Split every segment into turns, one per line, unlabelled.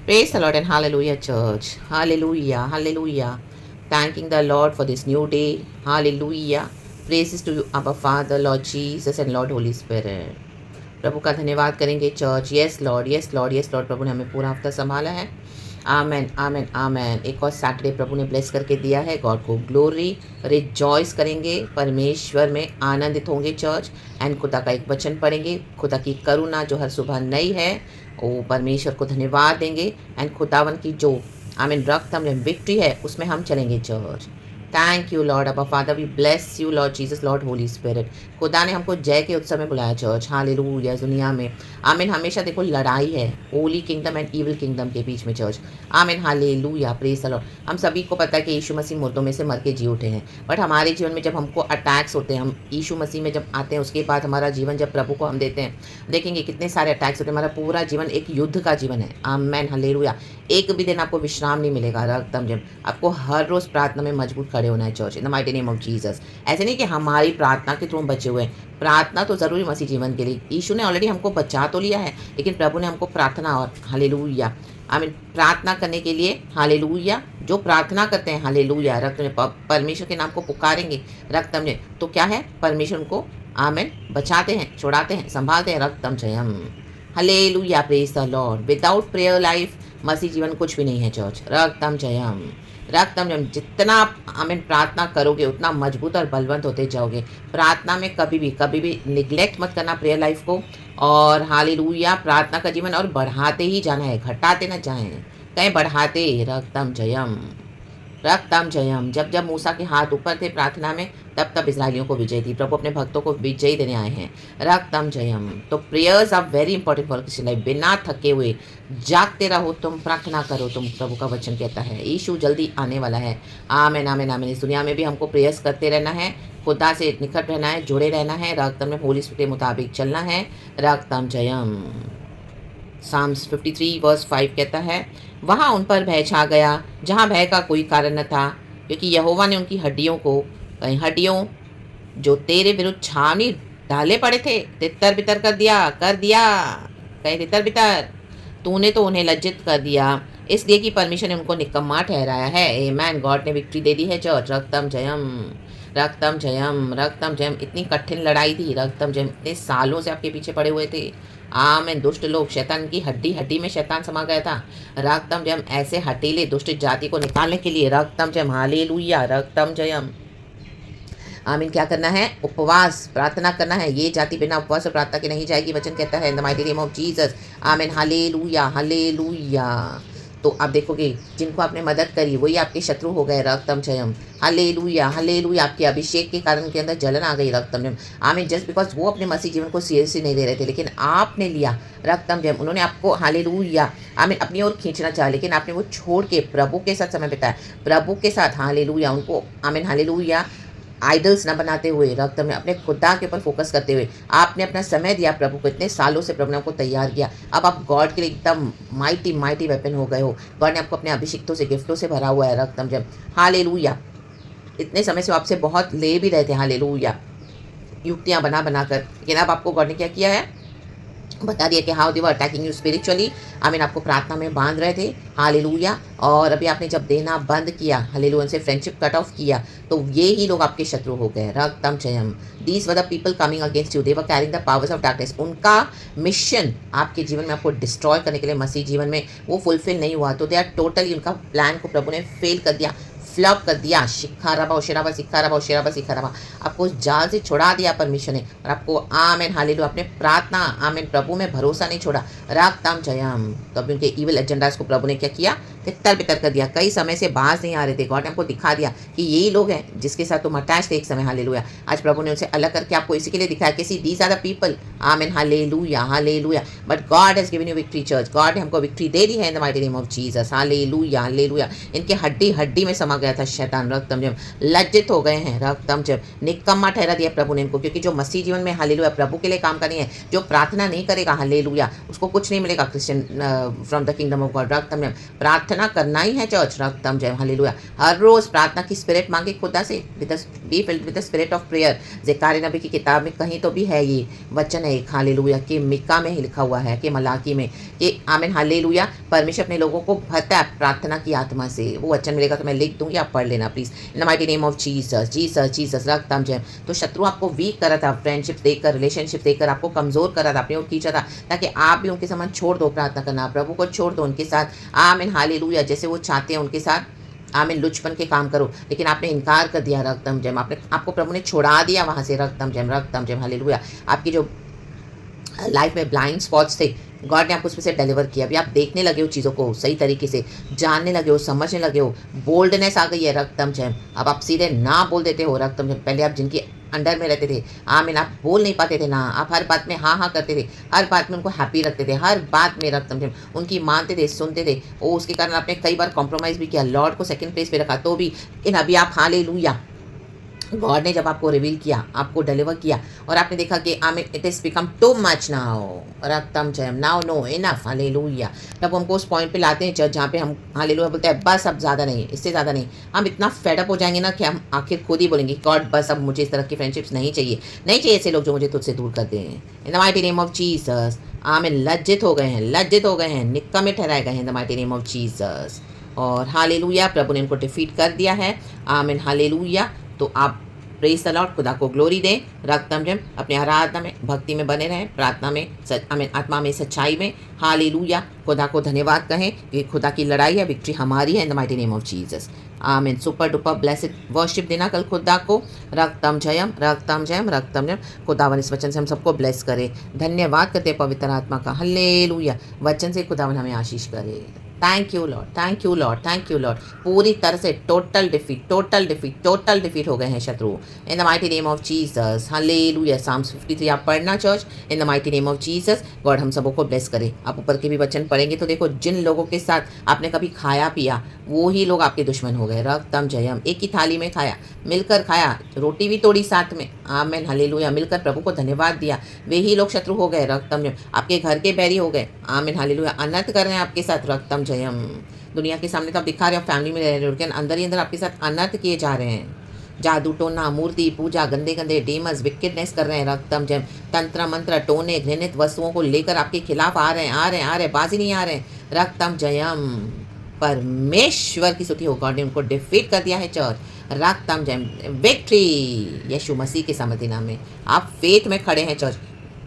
Praise the Lord and hallelujah, church. Hallelujah, hallelujah. Thanking the Lord for this new day. Hallelujah. Praises to you, Abba Father, Lord Jesus and Lord Holy Spirit. प्रभु का धन्यवाद करेंगे church. Yes lord, yes lord, yes lord. प्रभु ने हमें पूरा हफ्ता संभाला है. आमेन, आमेन, आमेन. एक और सैटरडे प्रभु ने ब्लेस करके दिया है. गॉड को ग्लोरी. रिजॉइस करेंगे, परमेश्वर में आनंदित होंगे चर्च. एंड खुदा का एक वचन पढ़ेंगे. खुदा की करुणा जो हर सुबह नई है, वो परमेश्वर को धन्यवाद देंगे. एंड खुदावन की जो आमीन रक्त हमें विक्ट्री है, उसमें हम चलेंगे चर्च. थैंक यू लॉर्ड अबा Father, we bless you Lord Jesus, Lord Holy Spirit. खुदा ने हमको जय के उत्सव में बुलाया चर्च. हालेलुया. दुनिया में आमीन हमेशा देखो लड़ाई है, Holi kingdom and evil kingdom के बीच में चर्च. आमीन हालेलुया. Praise the Lord. हम सभी को पता है कि यीशु मसीह मुर्दों में से मर के जी उठे हैं. बट हमारे जीवन में जब हमको अटैक्स होते हैं, हम यीशु मसीह में जब आते हैं, उसके बाद हमारा जीवन जब प्रभु को हम देते हैं, देखेंगे कितने सारे अटैक्स होते हैं. हमारा पूरा जीवन एक युद्ध का जीवन है. Amen hallelujah. एक भी दिन आपको विश्राम नहीं मिलेगा. रक्तम जब आपको हर रोज प्रार्थना में मजबूत खड़े होना है church, in the mighty name of Jesus. ऐसे नहीं कि हमारी प्रार्थना के थ्रू हम बचे हुए हैं. प्रार्थना तो जरूरी मसीह जीवन के लिए. यीशु ने ऑलरेडी हमको बचा तो लिया है, लेकिन प्रभु ने हमको प्रार्थना और हालेलुया आमीन प्रार्थना करने के लिए हालेलुया जो प्रार्थना करते हैं हालेलुया रक्त में परमेश्वर के नाम को पुकारेंगे रक्तम में, तो क्या है परमेश्वर उनको आमीन बचाते हैं, छुड़ाते हैं, संभालते हैं. रक्तम जयम. Hallelujah. Praise the lord. Without prayer life मसीह जीवन कुछ भी नहीं है चर्च. रक्तम जयम. रक्तम जयम. जितना आप आमीन प्रार्थना करोगे उतना मजबूत और बलवंत होते जाओगे. प्रार्थना में कभी भी निग्लेक्ट मत करना प्रेयर लाइफ को. और हालेलुया प्रार्थना का जीवन और बढ़ाते ही जाना है, घटाते न जाएं, कहीं बढ़ाते. रक्तम जयम. रक्तम जयम. जब जब मूसा के हाथ ऊपर थे प्रार्थना में, तब तब इस्राएलियों को विजय थी. प्रभु अपने भक्तों को विजय देने आए हैं. रक्तम जयम. तो prayers are very important for किसी लाइफ. बिना थके हुए जागते रहो, तुम प्रार्थना करो, तुम प्रभु का वचन कहता है. यीशु जल्दी आने वाला है. आमेन, आमेन, आमेन. इस दुनिया में भी हमको प्रेयर्स करते रहना है, खुदा से निकट रहना है, जुड़े रहना है. रक्तम में होली स्पिरिट के मुताबिक चलना है. रक्तम जयम. साम्स 53 वर्स 5 कहता है, वहाँ उन पर भय छा गया जहाँ भय का कोई कारण न था, क्योंकि यहोवा ने उनकी हड्डियों को, कहीं हड्डियों जो तेरे विरुद्ध छावनी डाले पड़े थे, तितर बितर कर दिया कहीं तितर बितर. तूने तो उन्हें लज्जित कर दिया, इसलिए कि परमेश्वर ने उनको निकम्मा ठहराया है. आमेन. गॉड ने विक्ट्री दे दी है चर्च. रक्तम जयम. रक्तम जयम. रक्तम जयम. इतनी कठिन लड़ाई थी. रक्तम जयम. इतने सालों से आपके पीछे पड़े हुए थे. आमेन. दुष्ट लोग, शैतान की हड्डी में शैतान समा गया था. रक्तम जयम. ऐसे हटीले दुष्ट जाति को निकालने के लिए रक्तम जयम. हालेलुया. रक्तम जयम. आमीन. क्या करना है? उपवास प्रार्थना करना है. ये जाति बिना उपवास और प्रार्थना के नहीं जाएगी, वचन कहता है in the mighty name of Jesus. आमीन. हालेलुया. हालेलुया. तो आप देखोगे जिनको आपने मदद करी वही आपके शत्रु हो गए. रक्तम जयम. हालेलुया. हालेलुया. आपके अभिषेक के कारण उनके अंदर जलन आ गई. रक्तम जयम. आमीन. जस्ट बिकॉज वो अपने मसीह जीवन को सीरियसली नहीं ले रहे थे, लेकिन आपने लिया. रक्तम जयम. उन्होंने आपको हालेलुया आमीन अपनी ओर खींचना चाहा, लेकिन आपने वो छोड़ के प्रभु के साथ समय बिताया. प्रभु के साथ हालेलुया उनको आमीन हालेलुया आइडल्स ना बनाते हुए रक्त में अपने खुदा के ऊपर फोकस करते हुए आपने अपना समय दिया प्रभु को. इतने सालों से प्रभु ने आपको तैयार किया. अब आप गॉड के लिए एकदम माइटी वेपन हो गए हो. गॉड ने आपको अपने अभिषिक्तों से, गिफ्टों से भरा हुआ है. रक्तम जब हालेलुया. इतने समय से आपसे बहुत ले भी रहे थे हालेलुया युक्तियाँ बना कर, लेकिन अब आपको गॉड ने क्या किया है, बता दिया कि how they were attacking you spiritually. आमीन. आपको प्रार्थना में बांध रहे थे. हालेलुया. और अभी आपने जब देना बंद किया हालेलुया, उनसे फ्रेंडशिप कट ऑफ किया, तो ये ही लोग आपके शत्रु हो गए. रक्तम जयम. These were the people coming against you, they were carrying the powers of darkness. उनका मिशन आपके जीवन में आपको डिस्ट्रॉय करने के लिए मसीह जीवन में वो फुलफिल नहीं हुआ, तो दे आर टोटली उनका प्लान को प्रभु ने फेल कर दिया, फ्लॉप कर दिया. शिखाराबा शेराबा सिखाराबा शेराबा सिखाराबा. आपको उस जाल से छुड़ा दिया परमेश्वर ने, और आपको आमेन हालेलुया अपने प्रार्थना आमेन प्रभु में भरोसा नहीं छोड़ा. रक्तम जयम. तो अभी उनके इविल एजेंडास को प्रभु ने क्या किया, तितर बितर कर दिया. कई समय से बाज नहीं आ रहे थे. गॉड ने आपको दिखा दिया कि यही लोग हैं जिसके साथ तुम अटैच थे एक समय. हालेलुया. आज प्रभु ने उनसे अलग करके आपको इसी के लिए दिखाया कि see these are the people. Amen hallelujah. Hallelujah. But God has given you victory church. God ने हमको विक्ट्री दे दी है in the mighty name of Jesus. Hallelujah. Hallelujah. इनके हड्डी में समा गया गया था शैतान, रक्तम जब लज्जित हो गए हैं, रक्तम जब निकम्मा ठहरा दिया प्रभु ने इनको, क्योंकि जो मसीह जीवन में हालेलुया प्रभु के लिए काम करनी है, जो प्रार्थना नहीं करेगा हालेलुया उसको कुछ नहीं मिलेगा Christian from the kingdom of God. रक्तम जब प्रार्थना करना ही है चर्च, रक्तम जब हालेलुया हर रोज प्रार्थना की स्पिरिट मांगे खुदा से, be filled with the spirit of prayer. Zechariah नबी की किताब में कहीं तो भी है ये वचन है एक हालेलुया, कि मिका में ही लिखा हुआ है, कि मलाकी में, कि आमीन हालेलुया परमेश्वर अपने लोगों को भरता है प्रार्थना की आत्मा से। वो वचन मिलेगा तो मैं लिख दूंगी, आप पढ़ लेना please, in the mighty name of Jesus, Jesus Jesus. रक्तम जय। तो शत्रु आपको वीक करा था, फ्रेंडशिप देकर, रिलेशनशिप देकर आपको कमजोर करा था, अपनी ओर खींचा था, ताकि आप भी उनके समान छोड़ दो प्रार्थना करना, प्रभु को छोड़ दो उनके साथ, आमीन हालेलुया, जैसे वो चाहते हैं उनके साथ आमीन लुचपन के काम करो, लेकिन आपने इनकार कर दिया, रक्तम जय। आपने आपको प्रभु ने छुड़ा दिया वहां से, रक्तम जय, रक्तम जय हालेलुया। आपकी जो लाइफ में ब्लाइंड स्पॉट्स थे, गॉड ने आपको उसमें से डिलीवर किया। अभी आप देखने लगे हो चीज़ों को सही तरीके से, जानने लगे हो, समझने लगे हो, बोल्डनेस आ गई है, रक्तम जय। अब आप सीधे ना बोल देते हो, रक्तम जय। पहले आप जिनकी अंडर में रहते थे, आमीन, आप बोल नहीं पाते थे ना, आप हर बात में हाँ हाँ करते थे, हर बात में उनको हैप्पी रखते थे, हर बात में, रक्तम जय उनकी मानते थे, सुनते थे, वो उसके कारण आपने कई बार कॉम्प्रोमाइज़ भी किया, लॉर्ड को सेकंड प्लेस पे रखा, तो भी। लेकिन अभी आप हालेलुया, गॉड ने जब आपको रिवील किया, आपको डिलीवर किया, और आपने देखा कि आमीन it is become too much now, रक्तम जयम, नाउ नो इनफ, हालेलुया। तब हमको उस पॉइंट पे लाते हैं चर्च, जहाँ पे हम हालेलुया बोलते हैं बस अब ज़्यादा नहीं, इससे ज़्यादा नहीं। हम इतना फेडअप हो जाएंगे ना कि हम आखिर खुद ही बोलेंगे गॉड बस अब मुझे इस तरह की फ्रेंडशिप्स नहीं चाहिए, नहीं चाहिए ऐसे लोग जो मुझे तुझसे दूर करते हैं। इन the mighty name of Jesus, आमीन। लज्जित हो गए हैं, लज्जित हो गए हैं, निक्कमे ठहराए गए हैं, इन the mighty name of Jesus. और हालेलुया, प्रभु ने इनको डिफीट कर दिया है, आमीन हालेलुया। तो आप प्रेज द लॉर्ड, खुदा को ग्लोरी दें, रक्तम जम, अपने आराधना में, भक्ति में बने रहें, प्रार्थना में, आमीन, आत्मा में, सच्चाई में, हालेलुया। खुदा को धन्यवाद कहें कि खुदा की लड़ाई है, विक्ट्री हमारी है, in the mighty name of Jesus, आमीन। सुपर डुपर ब्लेसिड वर्शिप देना कल खुदा को, रक्तम जयम, रक्तम जयम, रक्तम जयम। खुदावन इस वचन से हम सबको ब्लेस करे, धन्यवाद करते पवित्र आत्मा का, हल्लेलुया। वचन से खुदावन हमें आशीष करे। Thank you Lord, thank you Lord, thank you Lord. पूरी तरह से total defeat, total defeat, total defeat हो गए हैं शत्रु, in the mighty name of Jesus, hallelujah. Psalms 53 आप पढ़ना church, in the mighty name of Jesus. God हम सबों को ब्लेस करे। आप ऊपर के भी वचन पढ़ेंगे तो देखो, जिन लोगों के साथ आपने कभी खाया पिया, वो ही लोग आपके दुश्मन हो गए, रक्तम जयम। एक ही थाली में खाया, मिलकर खाया, रोटी भी तोड़ी साथ में, आमीन हालेलुया, मिलकर प्रभु को धन्यवाद दिया, वे ही लोग शत्रु हो गए, रक्तम जयम। आपके घर के बैरी हो गए, आमीन हालेलुया, अनर्थ कर रहे हैं आपके साथ, रक्तम जयम। दुनिया के सामने तो आप दिखा रहे हो, फैमिली में रह रहे हो, लेकिन अंदर ही अंदर आपके साथ अनर्थ किए जा रहे हैं। जादू टोना, मूर्ति पूजा, गंदे गंदे डेमस, विकेडनेस कर रहे हैं, रक्तम जयम। तंत्र मंत्र, टोने, घृणित वस्तुओं को लेकर आपके खिलाफ आ रहे हैं, आ रहे हैं, आ रहे हैं, बाजी नहीं आ रहे हैं, रक्तम जयम। परमेश्वर की स्तुति हो, गॉड ने उनको डिफीट कर दिया है चर्च, रक्तम जयम। विक्ट्री यीशु मसीह के सामर्थ्य नाम में। आप फेथ में खड़े हैं चर्च,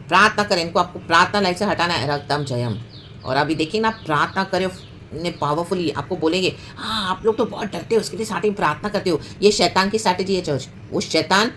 प्रार्थना करें, इनको आपको प्रार्थना लाइफ से हटाना है, रक्तम जयम। और अभी देखिए ना, प्रार्थना करें ने पावरफुली, आपको बोलेंगे हाँ आप लोग तो बहुत डरते हो, उसके लिए स्टार्टिंग प्रार्थना करते हो। ये शैतान की स्ट्रैटेजी है चर्च। वो शैतान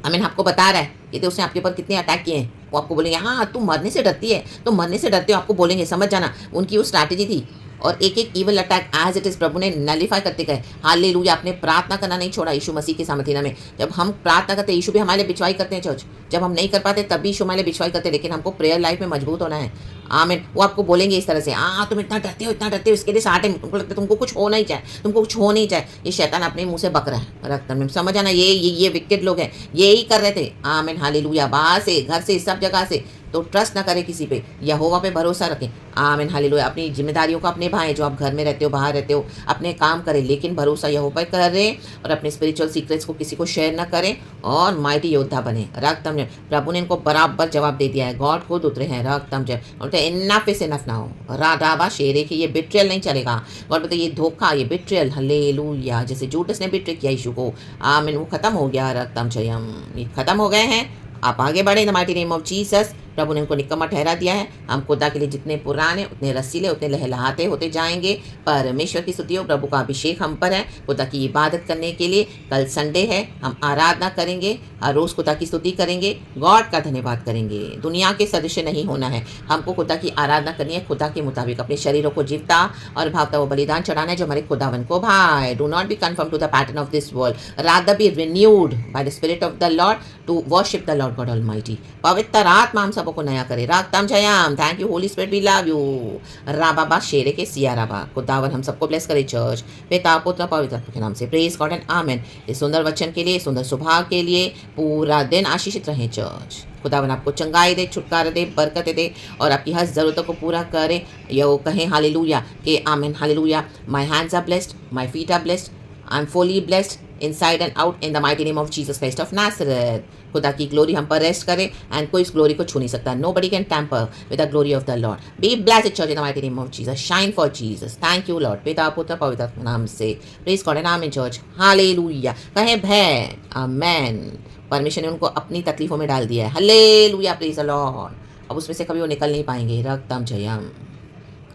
आमीन आपको बता रहा है, ये तो उसने आपके ऊपर कितने अटैक किए हैं। वो आपको बोलेंगे हाँ तुम मरने से डरती है, तुम मरने से डरते हो, आपको बोलेंगे, समझ जाना उनकी वो स्ट्रैटेजी थी। और एक एक evil attack as it is प्रभु ने नलिफाई करते गए, हालेलुया। आपने प्रार्थना करना नहीं छोड़ा यीशु मसीह के सामर्थ्य में। जब हम प्रार्थना करते, यीशु भी हमारे लिए बिछवाई करते हैं चर्च। जब हम नहीं कर पाते तब भी यीशु हमारे लिए बिछवाई करते हैं, लेकिन हमको प्रेयर लाइफ में मजबूत होना है, आमीन। वो आपको बोलेंगे इस तरह से, हाँ तुम इतना डरते हो, इतना डरते हो, इसके लिए साठ तुमको लगता है तुमको कुछ हो नहीं चाहे, तुमको कुछ हो नहीं चाहे। ये शैतान अपने मुंह से बक रहा है, रक्त में, समझ आना। ये विकेट लोग हैं, यही कर रहे थे, आमीन हालेलुया। बाहर से, घर से, सब जगह से। तो ट्रस्ट ना करें किसी पे, यहोवा पे भरोसा रखें, आमीन हालेलुया। अपनी जिम्मेदारियों को अपने भाएं, जो आप घर में रहते हो, बाहर रहते हो, अपने काम करें, लेकिन भरोसा यहोवा पे करें, और अपने स्पिरिचुअल सीक्रेट्स को किसी को शेयर ना करें, और माइटी योद्धा बने, रक्तम जय। प्रभु ने इनको बराबर जवाब दे दिया है, गॉड खुद उतरे हैं, रक्तम जय। बोलते इनफ इज इनफ ना हो, राधाबा शेरे की ये बिट्रियल नहीं चलेगा। गॉड बोलते ये धोखा, ये बिट्रियल, हालेलुया। जैसे जूडस ने बिट्रे किया यीशु को, आमीन, वो खत्म हो गया, रक्तम जयम। ये खत्म हो गए हैं, आप आगे बढ़े in the mighty name of Jesus. प्रभु ने उनको निकम्मा ठहरा दिया है। हम खुदा के लिए जितने पुराने, उतने रसीले, उतने लहलहाते होते जाएंगे। परमेश्वर की स्तुति हो, प्रभु का अभिषेक हम पर है खुदा की इबादत करने के लिए। कल संडे है, हम आराधना करेंगे, हर रोज़ खुदा की स्तुति करेंगे, गॉड का धन्यवाद करेंगे। दुनिया के सदस्य नहीं होना है, हमको खुदा की आराधना करनी है, खुदा के मुताबिक अपने शरीरों को जीवता और भावता वो बलिदान चढ़ाना है जो हमारे खुदावन को भाई। Do not be confirm to the pattern of this world, rather be renewed by the spirit of the lord to worship the lord God almighty. पवित्र आत्मा हम सब पुरानों को नया करे। रागतम जयम, thank you holy spirit, we love you. राबाबा शेरे के सिया राबा, खुदावन हम सबको ब्लेस करे चर्च, पिता पुत्र पवित्र आत्मा के नाम से। प्रेज गॉड एंड आमेन। इस सुंदर वचन के लिए, सुंदर सुभाव के लिए पूरा दिन आशीषित रहे चर्च। खुदावन आपको चंगाई दे, छुटकारा दे, बरकतें दे और आपकी हर ज़रूरतों को पूरा करे। यो कहें हालेलुया के amen hallelujah. My hands are blessed, my feet are blessed, I am fully blessed inside and out in the mighty name of Jesus Christ of Nazareth. खुदा की ग्लोरी हम पर रेस्ट करे एंड कोई इस ग्लोरी को छू नहीं सकता। Nobody can tamper with the glory of the Lord. Be blessed church in the mighty name of Jesus, shine for Jesus. Thank you Lord, पिता पुत्र पवित्र आत्मा नाम से। Praise God and amen church, hallelujah. कहें भय, आमेन। परमेश्वर ने उनको अपनी तकलीफों में डाल दिया है, हालेलुया, प्रेज द लॉर्ड। अब उसमें से कभी वो निकल नहीं पाएंगे। रक्तम Jayam,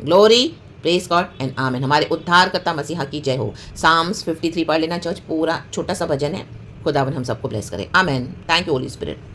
glory, praise God and आमेन। हमारे उद्धारकर्ता मसीहा की जय हो। साम्स 53 पढ़ लेना चर्च, पूरा छोटा सा भजन है। खुदावन हम सबको ब्लेस करे, amen. Thank you holy spirit.